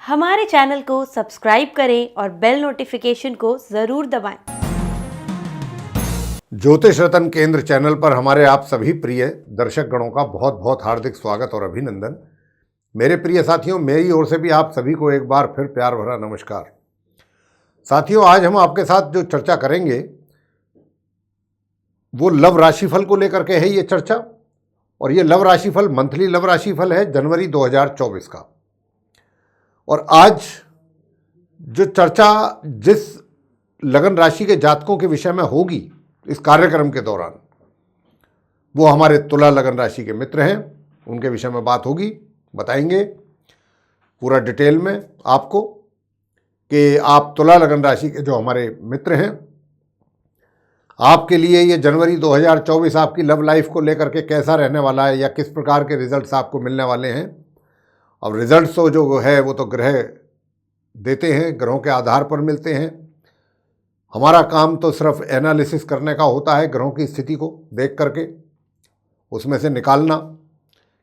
हमारे चैनल को सब्सक्राइब करें और बेल नोटिफिकेशन को ज़रूर दबाएं। ज्योतिष रतन केंद्र चैनल पर हमारे आप सभी प्रिय दर्शक गणों का बहुत बहुत हार्दिक स्वागत और अभिनंदन। मेरे प्रिय साथियों, मेरी ओर से भी आप सभी को एक बार फिर प्यार भरा नमस्कार। साथियों, आज हम आपके साथ जो चर्चा करेंगे वो लव राशिफल को लेकर के है ये चर्चा। और ये लव राशिफल मंथली लव राशिफल है जनवरी 2024 का। और आज जो चर्चा जिस लगन राशि के जातकों के विषय में होगी इस कार्यक्रम के दौरान, वो हमारे तुला लगन राशि के मित्र हैं, उनके विषय में बात होगी। बताएंगे पूरा डिटेल में आपको कि आप तुला लगन राशि के जो हमारे मित्र हैं, आपके लिए ये जनवरी 2024 आपकी लव लाइफ को लेकर के कैसा रहने वाला है या किस प्रकार के रिजल्ट्स आपको मिलने वाले हैं। अब रिजल्ट्स तो जो है वो तो ग्रह देते हैं, ग्रहों के आधार पर मिलते हैं। हमारा काम तो सिर्फ एनालिसिस करने का होता है, ग्रहों की स्थिति को देख करके उसमें से निकालना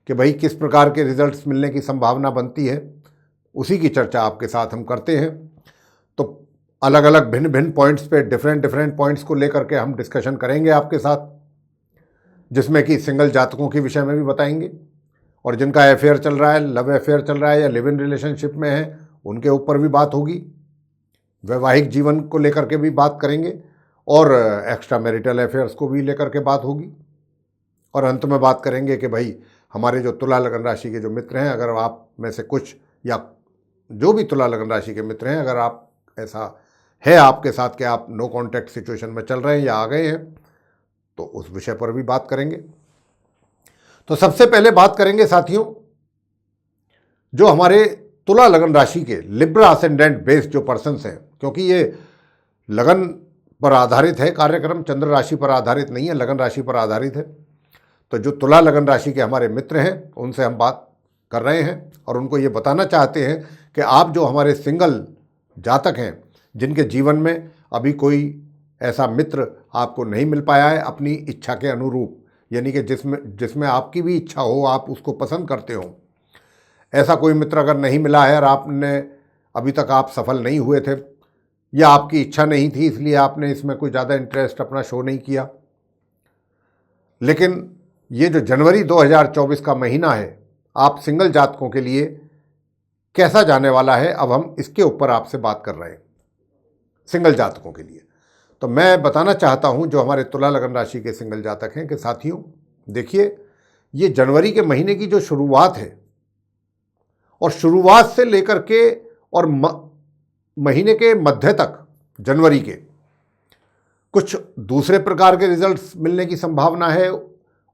कि भाई किस प्रकार के रिजल्ट्स मिलने की संभावना बनती है, उसी की चर्चा आपके साथ हम करते हैं। तो अलग अलग भिन्न भिन्न पॉइंट्स पे डिफरेंट पॉइंट्स को लेकर के हम डिस्कशन करेंगे आपके साथ, जिसमें कि सिंगल जातकों के विषय में भी बताएंगे और जिनका अफेयर चल रहा है, लव अफेयर चल रहा है या लिव इन रिलेशनशिप में है, उनके ऊपर भी बात होगी। वैवाहिक जीवन को लेकर के भी बात करेंगे और एक्स्ट्रा मैरिटल अफेयर्स को भी लेकर के बात होगी। और अंत में बात करेंगे कि भाई हमारे जो तुला लगन राशि के जो मित्र हैं, अगर आप में से कुछ या जो भी तुला लगन राशि के मित्र हैं, अगर आप ऐसा है आपके साथ कि आप नो कॉन्टैक्ट सिचुएशन में चल रहे हैं या आ गए हैं, तो उस विषय पर भी बात करेंगे। तो सबसे पहले बात करेंगे साथियों, जो हमारे तुला लगन राशि के लिब्रा असेंडेंट बेस्ड जो पर्सन्स हैं, क्योंकि ये लगन पर आधारित है कार्यक्रम, चंद्र राशि पर आधारित नहीं है, लगन राशि पर आधारित है। तो जो तुला लगन राशि के हमारे मित्र हैं उनसे हम बात कर रहे हैं और उनको ये बताना चाहते हैं कि आप जो हमारे सिंगल जातक हैं, जिनके जीवन में अभी कोई ऐसा मित्र आपको नहीं मिल पाया है अपनी इच्छा के अनुरूप, यानी कि जिसमें आपकी भी इच्छा हो, आप उसको पसंद करते हो, ऐसा कोई मित्र अगर नहीं मिला है और आपने अभी तक आप सफल नहीं हुए थे या आपकी इच्छा नहीं थी इसलिए आपने इसमें कोई ज़्यादा इंटरेस्ट अपना शो नहीं किया, लेकिन ये जो जनवरी 2024 का महीना है आप सिंगल जातकों के लिए कैसा जाने वाला है, अब हम इसके ऊपर आपसे बात कर रहे हैं सिंगल जातकों के लिए। तो मैं बताना चाहता हूं जो हमारे तुला लगन राशि के सिंगल जातक हैं कि साथियों देखिए, ये जनवरी के महीने की जो शुरुआत है और शुरुआत से लेकर के और महीने के मध्य तक जनवरी के कुछ दूसरे प्रकार के रिजल्ट्स मिलने की संभावना है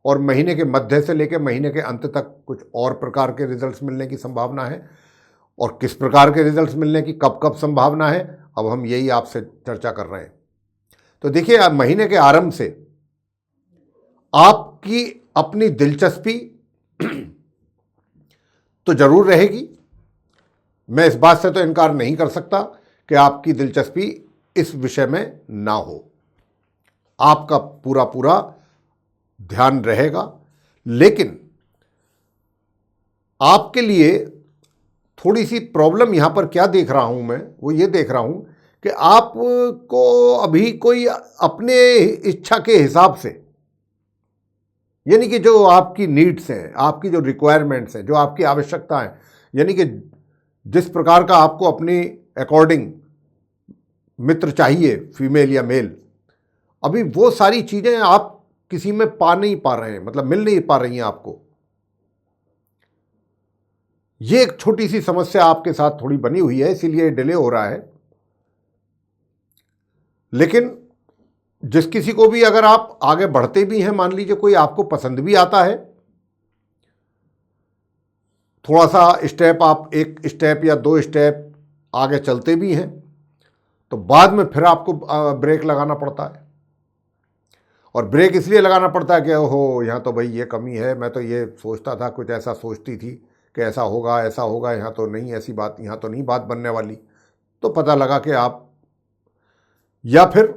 और महीने के मध्य से लेकर महीने के अंत तक कुछ और प्रकार के रिजल्ट्स मिलने की संभावना है। और किस प्रकार के रिजल्ट्स मिलने की कब कब संभावना है, अब हम यही आपसे चर्चा कर रहे हैं। तो देखिए, अब महीने के आरंभ से आपकी अपनी दिलचस्पी तो जरूर रहेगी, मैं इस बात से तो इनकार नहीं कर सकता कि आपकी दिलचस्पी इस विषय में ना हो, आपका पूरा पूरा ध्यान रहेगा। लेकिन आपके लिए थोड़ी सी प्रॉब्लम यहां पर क्या देख रहा हूं मैं, वो ये देख रहा हूं कि आपको अभी कोई अपने इच्छा के हिसाब से, यानी कि जो आपकी नीड्स हैं, आपकी जो रिक्वायरमेंट्स हैं, जो आपकी आवश्यकताएं, यानी कि जिस प्रकार का आपको अपनी अकॉर्डिंग मित्र चाहिए, फीमेल या मेल, अभी वो सारी चीजें आप किसी में पा नहीं पा रहे हैं, मतलब मिल नहीं पा रही हैं आपको। ये एक छोटी सी समस्या आपके साथ थोड़ी बनी हुई है, इसीलिए डिले हो रहा है। लेकिन जिस किसी को भी अगर आप आगे बढ़ते भी हैं, मान लीजिए कोई आपको पसंद भी आता है, थोड़ा सा स्टेप आप एक स्टेप या दो स्टेप आगे चलते भी हैं, तो बाद में फिर आपको ब्रेक लगाना पड़ता है। और ब्रेक इसलिए लगाना पड़ता है कि ओहो, यहाँ तो भाई ये कमी है, मैं तो ये सोचता था, कुछ ऐसा सोचती थी कि ऐसा होगा, यहाँ तो नहीं, ऐसी बात यहाँ तो नहीं बात बनने वाली। तो पता लगा कि आप, या फिर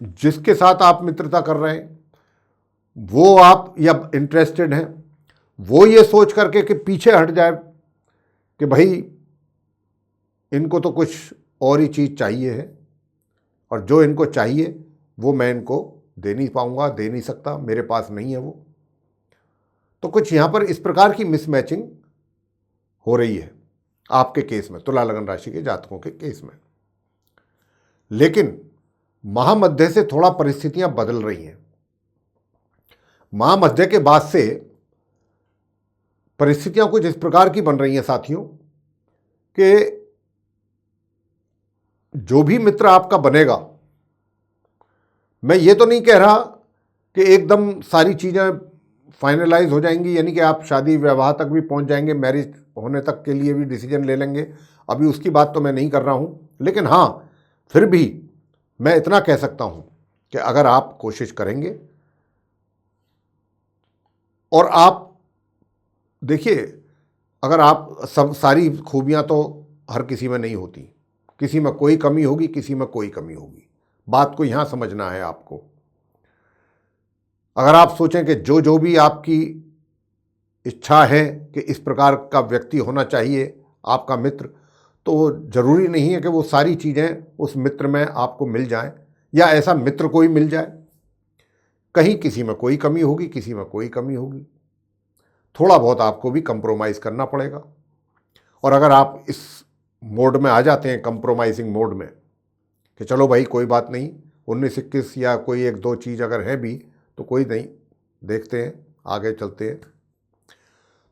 जिसके साथ आप मित्रता कर रहे हैं वो आप या इंटरेस्टेड हैं, वो ये सोच करके कि पीछे हट जाए कि भाई इनको तो कुछ और ही चीज़ चाहिए है, और जो इनको चाहिए वो मैं इनको दे नहीं पाऊँगा, दे नहीं सकता, मेरे पास नहीं है वो। तो कुछ यहाँ पर इस प्रकार की मिसमैचिंग हो रही है आपके केस में, तुला लगन राशि के जातकों के केस में। लेकिन महामध्य से थोड़ा परिस्थितियां बदल रही हैं। महामध्य के बाद से परिस्थितियां कुछ इस प्रकार की बन रही हैं साथियों कि जो भी मित्र आपका बनेगा, मैं ये तो नहीं कह रहा कि एकदम सारी चीज़ें फाइनलाइज हो जाएंगी, यानी कि आप शादी विवाह तक भी पहुंच जाएंगे, मैरिज होने तक के लिए भी डिसीजन ले लेंगे, अभी उसकी बात तो मैं नहीं कर रहा हूं। लेकिन हाँ, फिर भी मैं इतना कह सकता हूं कि अगर आप कोशिश करेंगे, और आप देखिए, अगर आप सब सारी खूबियां तो हर किसी में नहीं होती, किसी में कोई कमी होगी, किसी में कोई कमी होगी। बात को यहां समझना है आपको। अगर आप सोचें कि जो जो भी आपकी इच्छा है कि इस प्रकार का व्यक्ति होना चाहिए आपका मित्र, तो ज़रूरी नहीं है कि वो सारी चीज़ें उस मित्र में आपको मिल जाएं, या ऐसा मित्र कोई मिल जाए। कहीं किसी में कोई कमी होगी, किसी में कोई कमी होगी। थोड़ा बहुत आपको भी कंप्रोमाइज़ करना पड़ेगा। और अगर आप इस मोड में आ जाते हैं, कंप्रोमाइजिंग मोड में, कि चलो भाई कोई बात नहीं, 19-21 या कोई एक दो चीज़ अगर है भी तो कोई नहीं, देखते हैं, आगे चलते हैं,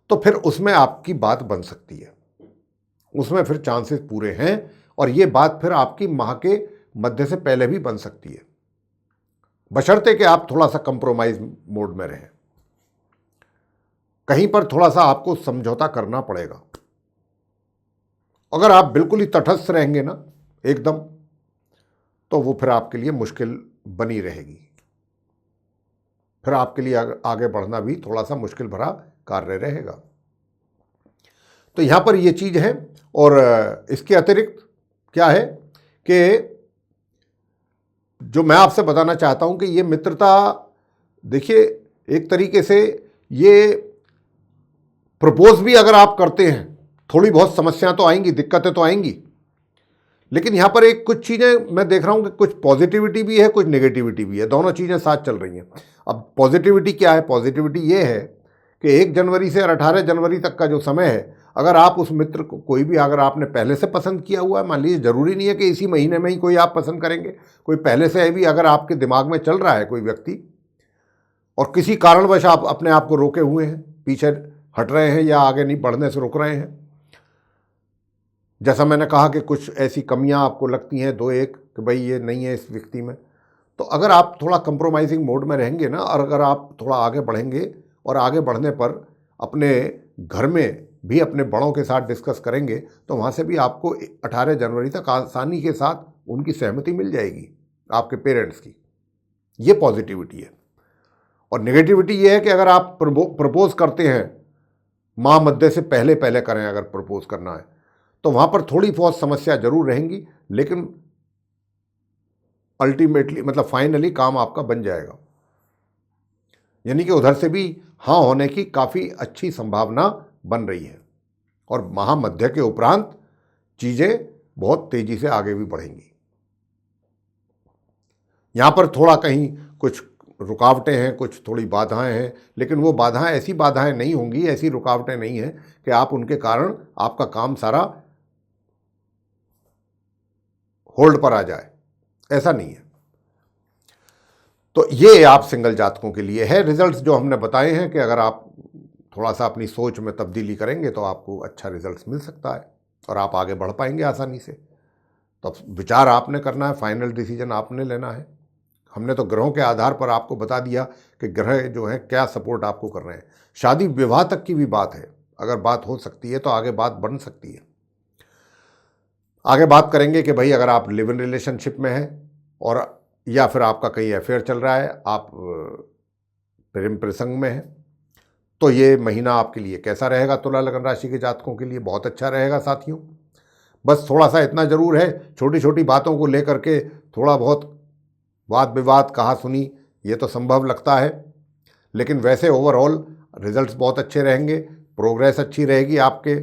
तो फिर उसमें आपकी बात बन सकती है, उसमें फिर चांसेस पूरे हैं। और ये बात फिर आपकी माह के मध्य से पहले भी बन सकती है, बशर्ते कि आप थोड़ा सा कंप्रोमाइज मोड में रहें। कहीं पर थोड़ा सा आपको समझौता करना पड़ेगा। अगर आप बिल्कुल ही तटस्थ रहेंगे ना एकदम, तो वो फिर आपके लिए मुश्किल बनी रहेगी। फिर आपके लिए आगे बढ़ना भी थोड़ा सा मुश्किल भरा कार्य रहेगा। तो यहाँ पर ये चीज़ है। और इसके अतिरिक्त क्या है कि जो मैं आपसे बताना चाहता हूँ कि ये मित्रता, देखिए, एक तरीके से ये प्रपोज भी अगर आप करते हैं, थोड़ी बहुत समस्याएं तो आएंगी, दिक्कतें तो आएंगी, लेकिन यहाँ पर एक कुछ चीज़ें मैं देख रहा हूँ कि कुछ पॉजिटिविटी भी है, कुछ नेगेटिविटी भी है, दोनों चीज़ें साथ चल रही हैं। अब पॉजिटिविटी क्या है? पॉजिटिविटी ये है कि 1 जनवरी से और 18 जनवरी तक का जो समय है, अगर आप उस मित्र को कोई भी अगर आपने पहले से पसंद किया हुआ है, मान लीजिए, ज़रूरी नहीं है कि इसी महीने में ही कोई आप पसंद करेंगे, कोई पहले से भी अगर आपके दिमाग में चल रहा है कोई व्यक्ति, और किसी कारणवश आप अपने आप को रोके हुए हैं, पीछे हट रहे हैं या आगे नहीं बढ़ने से रोक रहे हैं, जैसा मैंने कहा कि कुछ ऐसी कमियां आपको लगती हैं 2-1 कि भाई ये नहीं है इस व्यक्ति में, तो अगर आप थोड़ा कंप्रोमाइजिंग मोड में रहेंगे ना, और अगर आप थोड़ा आगे बढ़ेंगे, और आगे बढ़ने पर अपने घर में भी अपने बड़ों के साथ डिस्कस करेंगे, तो वहाँ से भी आपको 18 जनवरी तक आसानी के साथ उनकी सहमति मिल जाएगी, आपके पेरेंट्स की। ये पॉजिटिविटी है। और नेगेटिविटी ये है कि अगर आप प्रपोज करते हैं, माह मध्य से पहले पहले करें अगर प्रपोज करना है, तो वहाँ पर थोड़ी बहुत समस्या जरूर रहेंगी, लेकिन अल्टीमेटली, मतलब फाइनली काम आपका बन जाएगा। यानी कि उधर से भी हाँ होने की काफ़ी अच्छी संभावना बन रही है, और महामध्य के उपरांत चीज़ें बहुत तेज़ी से आगे भी बढ़ेंगी। यहाँ पर थोड़ा कहीं कुछ रुकावटें हैं, कुछ थोड़ी बाधाएं हैं, लेकिन वो बाधाएं ऐसी बाधाएं नहीं होंगी, ऐसी रुकावटें नहीं हैं कि आप उनके कारण आपका काम सारा होल्ड पर आ जाए, ऐसा नहीं है। तो ये आप सिंगल जातकों के लिए है रिजल्ट्स जो हमने बताए हैं कि अगर आप थोड़ा सा अपनी सोच में तब्दीली करेंगे तो आपको अच्छा रिजल्ट्स मिल सकता है, और आप आगे बढ़ पाएंगे आसानी से। तो विचार आपने करना है, फाइनल डिसीजन आपने लेना है। हमने तो ग्रहों के आधार पर आपको बता दिया कि ग्रह जो है क्या सपोर्ट आपको कर रहे हैं। शादी विवाह तक की भी बात है, अगर बात हो सकती है तो आगे बात बढ़ सकती है। आगे बात करेंगे कि भाई अगर आप लिव इन रिलेशनशिप में हैं, और या फिर आपका कहीं अफेयर चल रहा है, आप प्रेम प्रसंग में हैं, तो ये महीना आपके लिए कैसा रहेगा? तुला लगन राशि के जातकों के लिए बहुत अच्छा रहेगा साथियों। बस थोड़ा सा इतना ज़रूर है, छोटी छोटी बातों को लेकर के थोड़ा बहुत वाद विवाद, कहा सुनी, ये तो संभव लगता है, लेकिन वैसे ओवरऑल रिजल्ट्स बहुत अच्छे रहेंगे, प्रोग्रेस अच्छी रहेगी आपके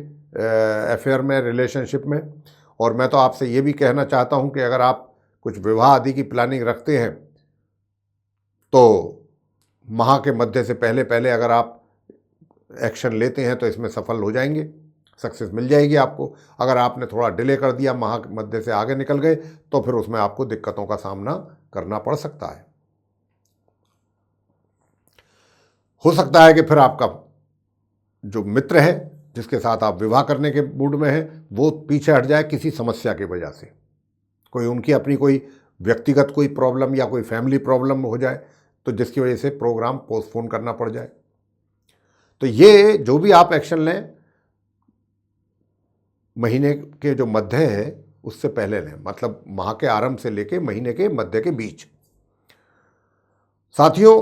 अफेयर में, रिलेशनशिप में। और मैं तो आपसे ये भी कहना चाहता हूँ कि अगर आप कुछ विवाह आदि की प्लानिंग रखते हैं तो माह के मध्य से पहले पहले अगर आप एक्शन लेते हैं तो इसमें सफल हो जाएंगे, सक्सेस मिल जाएगी आपको। अगर आपने थोड़ा डिले कर दिया, माह के मध्य से आगे निकल गए, तो फिर उसमें आपको दिक्कतों का सामना करना पड़ सकता है। हो सकता है कि फिर आपका जो मित्र है जिसके साथ आप विवाह करने के मूड में हैं वो पीछे हट जाए किसी समस्या की वजह से, कोई उनकी अपनी कोई व्यक्तिगत कोई प्रॉब्लम या कोई फैमिली प्रॉब्लम हो जाए, तो जिसकी वजह से प्रोग्राम पोस्टपोन करना पड़ जाए। तो ये जो भी आप एक्शन लें महीने के जो मध्य है उससे पहले लें, मतलब माह के आरंभ से लेके महीने के मध्य के बीच साथियों,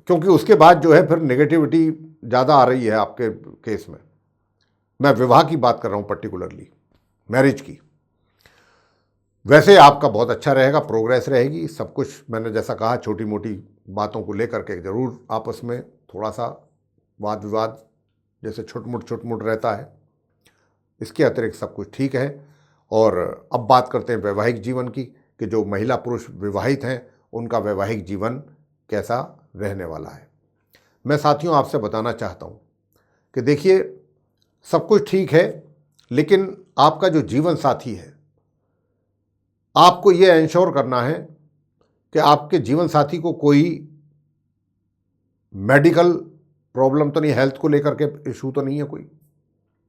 क्योंकि उसके बाद जो है फिर नेगेटिविटी ज़्यादा आ रही है आपके केस में। मैं विवाह की बात कर रहा हूँ, पर्टिकुलरली मैरिज की। वैसे आपका बहुत अच्छा रहेगा, प्रोग्रेस रहेगी, सब कुछ मैंने जैसा कहा छोटी मोटी बातों को लेकर के ज़रूर आपस में थोड़ा सा वाद विवाद जैसे छुटमुट रहता है, इसके अतिरिक्त सब कुछ ठीक है। और अब बात करते हैं वैवाहिक जीवन की, कि जो महिला पुरुष विवाहित हैं उनका वैवाहिक जीवन कैसा रहने वाला है। मैं साथियों आपसे बताना चाहता हूँ कि देखिए सब कुछ ठीक है, लेकिन आपका जो जीवन साथी है आपको ये इंश्योर करना है कि आपके जीवन साथी को कोई मेडिकल प्रॉब्लम तो नहीं, हेल्थ को लेकर के इशू तो नहीं है कोई,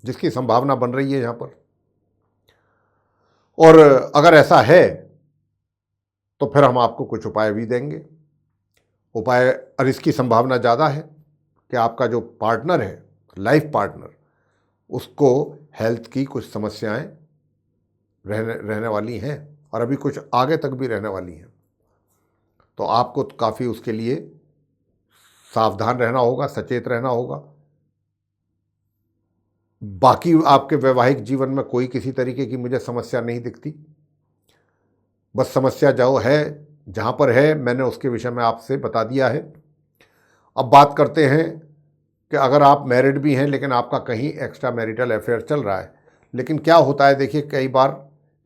जिसकी संभावना बन रही है यहाँ पर। और अगर ऐसा है तो फिर हम आपको कुछ उपाय भी देंगे। उपाय, और इसकी संभावना ज़्यादा है कि आपका जो पार्टनर है, लाइफ पार्टनर, उसको हेल्थ की कुछ समस्याएं रहने वाली हैं और अभी कुछ आगे तक भी रहने वाली हैं। तो आपको काफ़ी उसके लिए सावधान रहना होगा, सचेत रहना होगा। बाकी आपके वैवाहिक जीवन में कोई किसी तरीके की मुझे समस्या नहीं दिखती। बस समस्या जो है जहाँ पर है मैंने उसके विषय में आपसे बता दिया है। अब बात करते हैं कि अगर आप मैरिड भी हैं लेकिन आपका कहीं एक्स्ट्रा मैरिटल अफेयर चल रहा है, लेकिन क्या होता है देखिए कई बार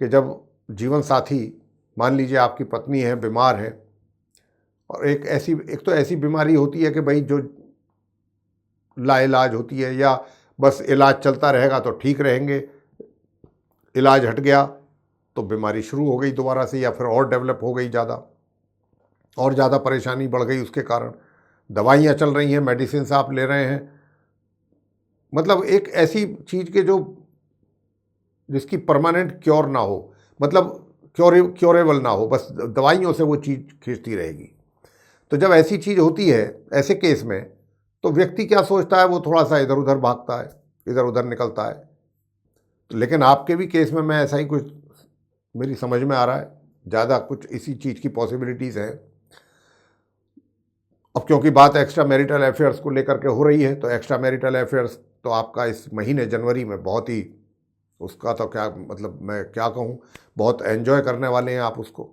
कि जब जीवन साथी, मान लीजिए आपकी पत्नी है, बीमार है, और एक तो ऐसी बीमारी होती है कि भाई जो लाइलाज होती है, या बस इलाज चलता रहेगा तो ठीक रहेंगे, इलाज हट गया तो बीमारी शुरू हो गई दोबारा से, या फिर और डेवलप हो गई ज़्यादा, और ज़्यादा परेशानी बढ़ गई उसके कारण। दवाइयाँ चल रही हैं, मेडिसिन आप ले रहे हैं, मतलब एक ऐसी चीज़ के जो जिसकी परमानेंट क्योर ना हो, मतलब क्योरेबल ना हो, बस दवाइयों से वो चीज़ खींचती रहेगी। तो जब ऐसी चीज़ होती है ऐसे केस में, तो व्यक्ति क्या सोचता है, वो थोड़ा सा इधर उधर भागता है, इधर उधर निकलता है। लेकिन आपके भी केस में मैं ऐसा ही कुछ मेरी समझ में आ रहा है, ज़्यादा कुछ इसी चीज़ की पॉसिबिलिटीज़ हैं। अब क्योंकि बात एक्स्ट्रा मैरिटल अफेयर्स को लेकर के हो रही है, तो एक्स्ट्रा मैरिटल अफेयर्स तो आपका इस महीने जनवरी में बहुत ही, उसका तो क्या मतलब मैं क्या कहूँ, बहुत एंजॉय करने वाले हैं आप उसको।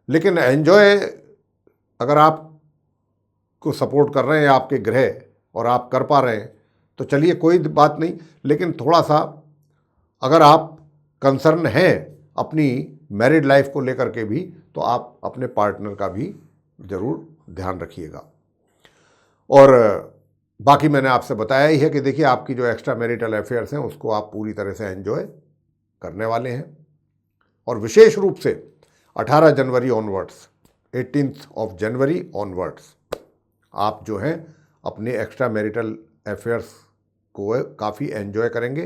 लेकिन एंजॉय अगर आप को सपोर्ट कर रहे हैं आपके ग्रह और आप कर पा रहे हैं तो चलिए कोई बात नहीं, लेकिन थोड़ा सा अगर आप कंसर्न हैं अपनी मैरिड लाइफ को लेकर के भी, तो आप अपने पार्टनर का भी ज़रूर ध्यान रखिएगा। और बाकी मैंने आपसे बताया ही है कि देखिए आपकी जो एक्स्ट्रा मैरिटल अफेयर्स हैं उसको आप पूरी तरह से एंजॉय करने वाले हैं। और विशेष रूप से 18 जनवरी ऑनवर्ड्स, 18 ऑफ जनवरी ऑनवर्ड्स आप जो हैं अपने एक्स्ट्रा मैरिटल अफेयर्स को काफ़ी एंजॉय करेंगे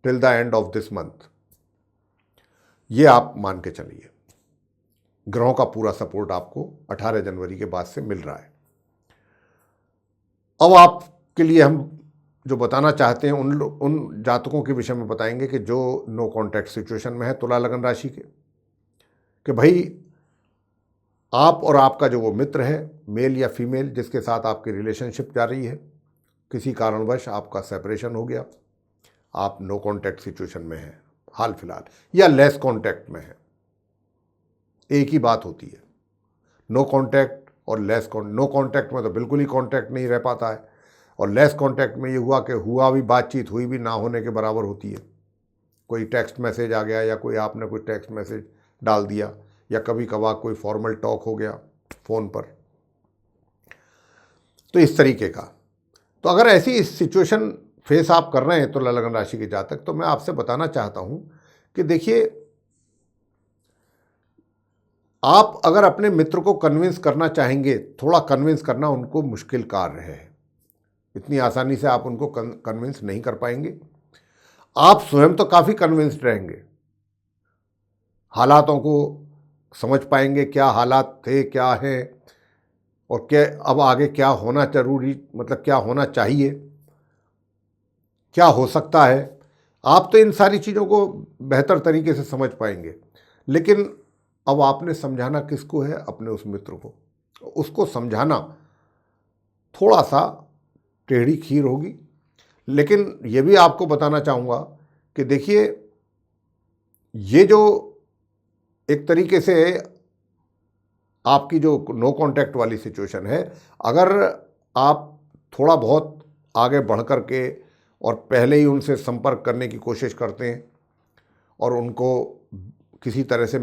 till the end of this month. ये आप मान के चलिए, ग्रहों का पूरा सपोर्ट आपको 18 जनवरी के बाद से मिल रहा है। अब आपके लिए हम जो बताना चाहते हैं उन जातकों के विषय में बताएंगे कि जो नो कॉन्टैक्ट सिचुएशन में है, तुला लगन राशि के, कि भाई आप और आपका जो वो मित्र है, मेल या फीमेल, जिसके साथ आपकी रिलेशनशिप जा रही है, किसी कारणवश आपका सेपरेशन हो गया, आप नो कॉन्टैक्ट सिचुएशन में हैं हाल फिलहाल, या लेस कॉन्टैक्ट में है, एक ही बात होती है नो कॉन्टैक्ट और लेस कॉन्टैक्ट। नो कॉन्टैक्ट में तो बिल्कुल ही कॉन्टैक्ट नहीं रह पाता है, और लेस कॉन्टैक्ट में ये हुआ कि हुआ भी बातचीत हुई भी ना होने के बराबर होती है। कोई टेक्स्ट मैसेज आ गया या कोई आपने कोई टेक्स्ट मैसेज डाल दिया या कभी कभार कोई फॉर्मल टॉक हो गया फ़ोन पर, तो इस तरीके का। तो अगर ऐसी सिचुएशन फेस आप कर रहे हैं तुला लगन राशि के जातक, तो मैं आपसे बताना चाहता हूं कि देखिए, आप अगर अपने मित्र को कन्विंस करना चाहेंगे, थोड़ा कन्विंस करना उनको मुश्किल कार्य है। इतनी आसानी से आप उनको कन्विंस नहीं कर पाएंगे। आप स्वयं तो काफ़ी कन्विंस्ड रहेंगे, हालातों को समझ पाएंगे, क्या हालात थे, क्या है और क्या अब आगे क्या होना जरूरी, मतलब क्या होना चाहिए, क्या हो सकता है। आप तो इन सारी चीज़ों को बेहतर तरीके से समझ पाएंगे। लेकिन अब आपने समझाना किसको है? अपने उस मित्र को। उसको समझाना थोड़ा सा टेढ़ी खीर होगी। लेकिन ये भी आपको बताना चाहूँगा कि देखिए, ये जो एक तरीके से आपकी जो नो कांटेक्ट वाली सिचुएशन है, अगर आप थोड़ा बहुत आगे बढ़ कर के और पहले ही उनसे संपर्क करने की कोशिश करते हैं और उनको किसी तरह से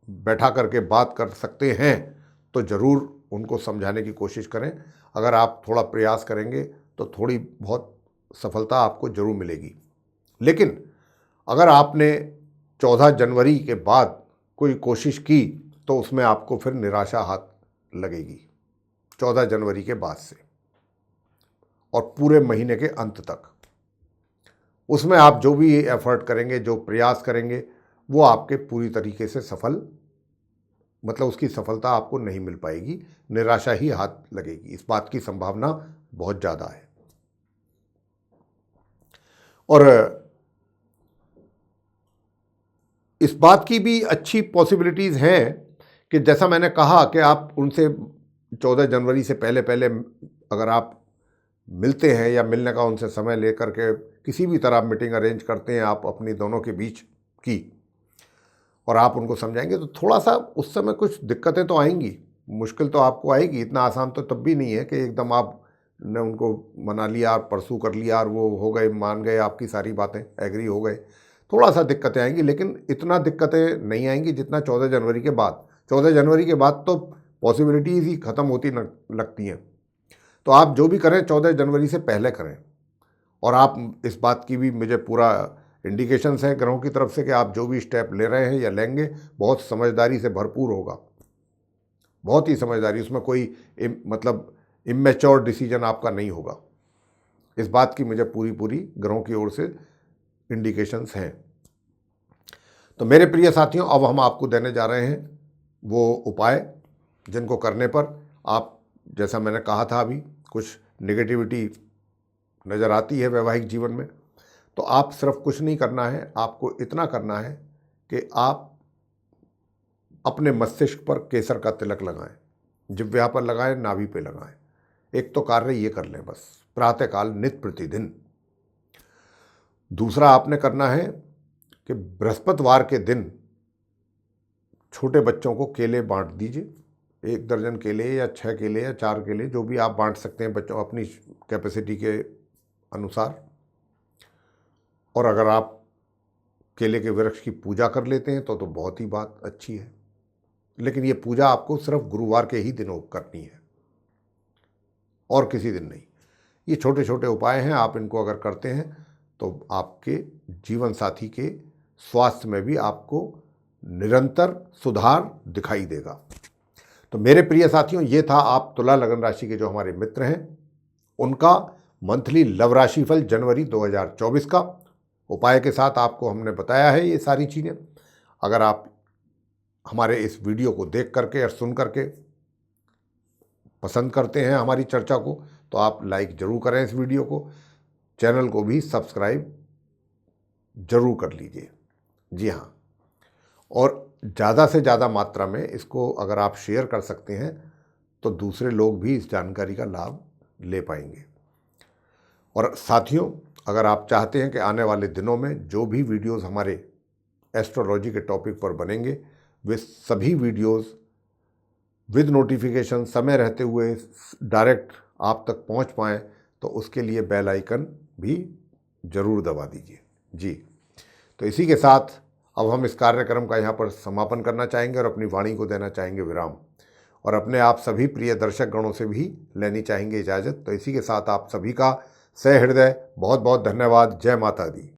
बैठा करके बात कर सकते हैं, तो ज़रूर उनको समझाने की कोशिश करें। अगर आप थोड़ा प्रयास करेंगे तो थोड़ी बहुत सफलता आपको ज़रूर मिलेगी। लेकिन अगर आपने 14 जनवरी के बाद कोई कोशिश की तो उसमें आपको फिर निराशा हाथ लगेगी। 14 जनवरी के बाद से और पूरे महीने के अंत तक उसमें आप जो भी एफर्ट करेंगे, जो प्रयास करेंगे, वो आपके पूरी तरीके से सफल, मतलब उसकी सफलता आपको नहीं मिल पाएगी, निराशा ही हाथ लगेगी। इस बात की संभावना बहुत ज़्यादा है। और इस बात की भी अच्छी पॉसिबिलिटीज़ हैं कि जैसा मैंने कहा कि आप उनसे 14 जनवरी से पहले पहले अगर आप मिलते हैं या मिलने का उनसे समय लेकर के किसी भी तरह मीटिंग अरेंज करते हैं आप अपनी दोनों के बीच की, और आप उनको समझाएंगे, तो थोड़ा सा उस समय कुछ दिक्कतें तो आएंगी, मुश्किल तो आपको आएगी। इतना आसान तो तब भी नहीं है कि एकदम आपने उनको मना लिया और परसू कर लिया और वो हो गए, मान गए, आपकी सारी बातें एग्री हो गए। थोड़ा सा दिक्कतें आएंगी, लेकिन इतना दिक्कतें नहीं आएंगी जितना 14 जनवरी के बाद। 14 जनवरी के बाद तो पॉसिबिलिटीज़ ही ख़त्म होती लगती हैं। तो आप जो भी करें 14 जनवरी से पहले करें। और आप इस बात की भी मुझे पूरा इंडिकेशंस हैं ग्रहों की तरफ से कि आप जो भी स्टेप ले रहे हैं या लेंगे, बहुत समझदारी से भरपूर होगा, बहुत ही समझदारी। उसमें कोई मतलब इमेच्योर डिसीजन आपका नहीं होगा। इस बात की मुझे पूरी ग्रहों की ओर से इंडिकेशंस हैं। तो मेरे प्रिय साथियों, अब हम आपको देने जा रहे हैं वो उपाय जिनको करने पर आप, जैसा मैंने कहा था अभी, कुछ नेगेटिविटी नज़र आती है वैवाहिक जीवन में, तो आप सिर्फ कुछ नहीं करना है, आपको इतना करना है कि आप अपने मस्तिष्क पर केसर का तिलक लगाएं, जिह्वा पर लगाएं, नाभि पे लगाएं। एक तो कार्य ये कर लें बस, प्रातःकाल नित्य प्रतिदिन। दूसरा आपने करना है कि बृहस्पतिवार के दिन छोटे बच्चों को केले बांट दीजिए। 1 दर्जन केले या 6 केले या 4 केले, जो भी आप बांट सकते हैं बच्चों अपनी कैपेसिटी के अनुसार। और अगर आप केले के वृक्ष की पूजा कर लेते हैं तो बहुत ही बात अच्छी है। लेकिन ये पूजा आपको सिर्फ गुरुवार के ही दिनों करनी है और किसी दिन नहीं। ये छोटे छोटे उपाय हैं, आप इनको अगर करते हैं तो आपके जीवन साथी के स्वास्थ्य में भी आपको निरंतर सुधार दिखाई देगा। तो मेरे प्रिय साथियों, ये था आप तुला लगन राशि के जो हमारे मित्र हैं उनका मंथली लव राशिफल जनवरी 2024 का। उपाय के साथ आपको हमने बताया है ये सारी चीज़ें। अगर आप हमारे इस वीडियो को देख करके और सुन करके पसंद करते हैं हमारी चर्चा को, तो आप लाइक ज़रूर करें इस वीडियो को, चैनल को भी सब्सक्राइब ज़रूर कर लीजिए। जी हाँ, और ज़्यादा से ज़्यादा मात्रा में इसको अगर आप शेयर कर सकते हैं तो दूसरे लोग भी इस जानकारी का लाभ ले पाएंगे। और साथियों, अगर आप चाहते हैं कि आने वाले दिनों में जो भी वीडियोस हमारे एस्ट्रोलॉजी के टॉपिक पर बनेंगे, वे सभी वीडियोस विद नोटिफिकेशन समय रहते हुए डायरेक्ट आप तक पहुंच पाएँ, तो उसके लिए बेल आइकन भी ज़रूर दबा दीजिए। जी, तो इसी के साथ अब हम इस कार्यक्रम का यहाँ पर समापन करना चाहेंगे और अपनी वाणी को देना चाहेंगे विराम, और अपने आप सभी प्रिय दर्शक गणों से भी लेनी चाहेंगे इजाज़त। तो इसी के साथ आप सभी का सहृदय बहुत बहुत धन्यवाद। जय माता दी।